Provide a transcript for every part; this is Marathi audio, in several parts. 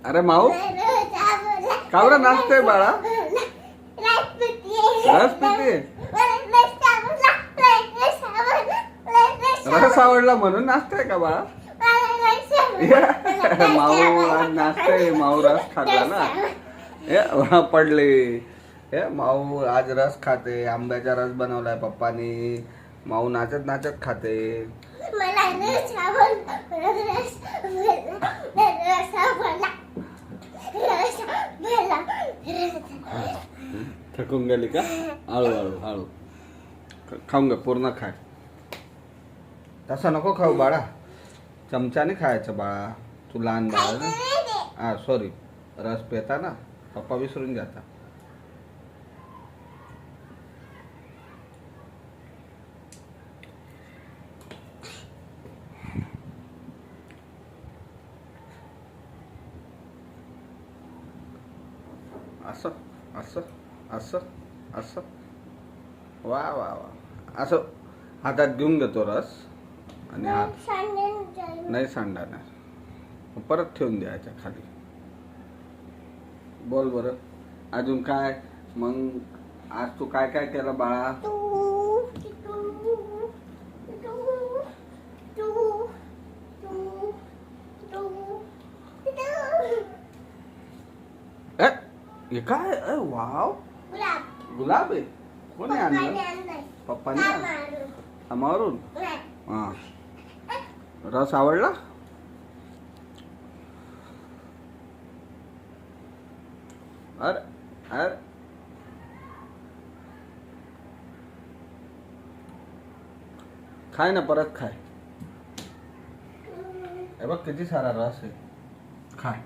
अरे माऊ का बरं नाचतोय बाळा? रस पिते? रस आवडला म्हणून नाचतोय का बाळा? माऊ आज नाचतोय, माऊ रस खाल्ला ना. हे पडले. हे माऊ आज रस खाते, आंब्याचा रस बनवलाय पप्पानी. माऊ नाचत नाचत खाते. थकून गेली का? हळू हळू हळू खाऊन घे, पूर्ण खाय. तसा नको खाऊ बाळा, चमच्याने खायचं बाळा. तू लहान बाळा ना. हा सॉरी, रस पेता ना, पप्पा विसरून जाता. असं असं असं असं वा वा वा. असं हातात घेऊन घेतो रस आणि हात नाही सांडणार, परत ठेवून द्यायच्या खाली. बोल बरं अजून काय मग? आज तू काय काय केलं बाळा? हे काय? वाव, गुलाब आहे. कोणी आणलं? पप्पाने आणलं मारून. हा, रस आवडला? अरे अरे खाय ना, परत खाय. हे बघ किती सारा रस आहे, खाय.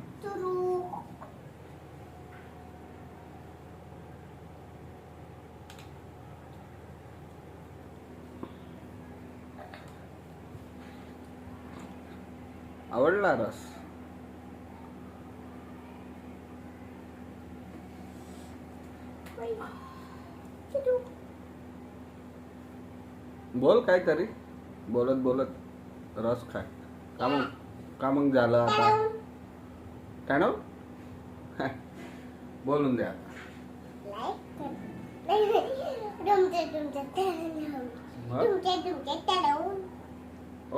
आवडला रस? बोल काहीतरी, बोलत बोलत रस खाय. का मग झालं आता? काय ना बोलून द्या.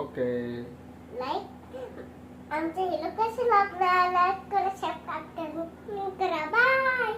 ओके. आमच्या हिला कसं लागलं? लाईक करा, सबस्क्राईब करा. बाय.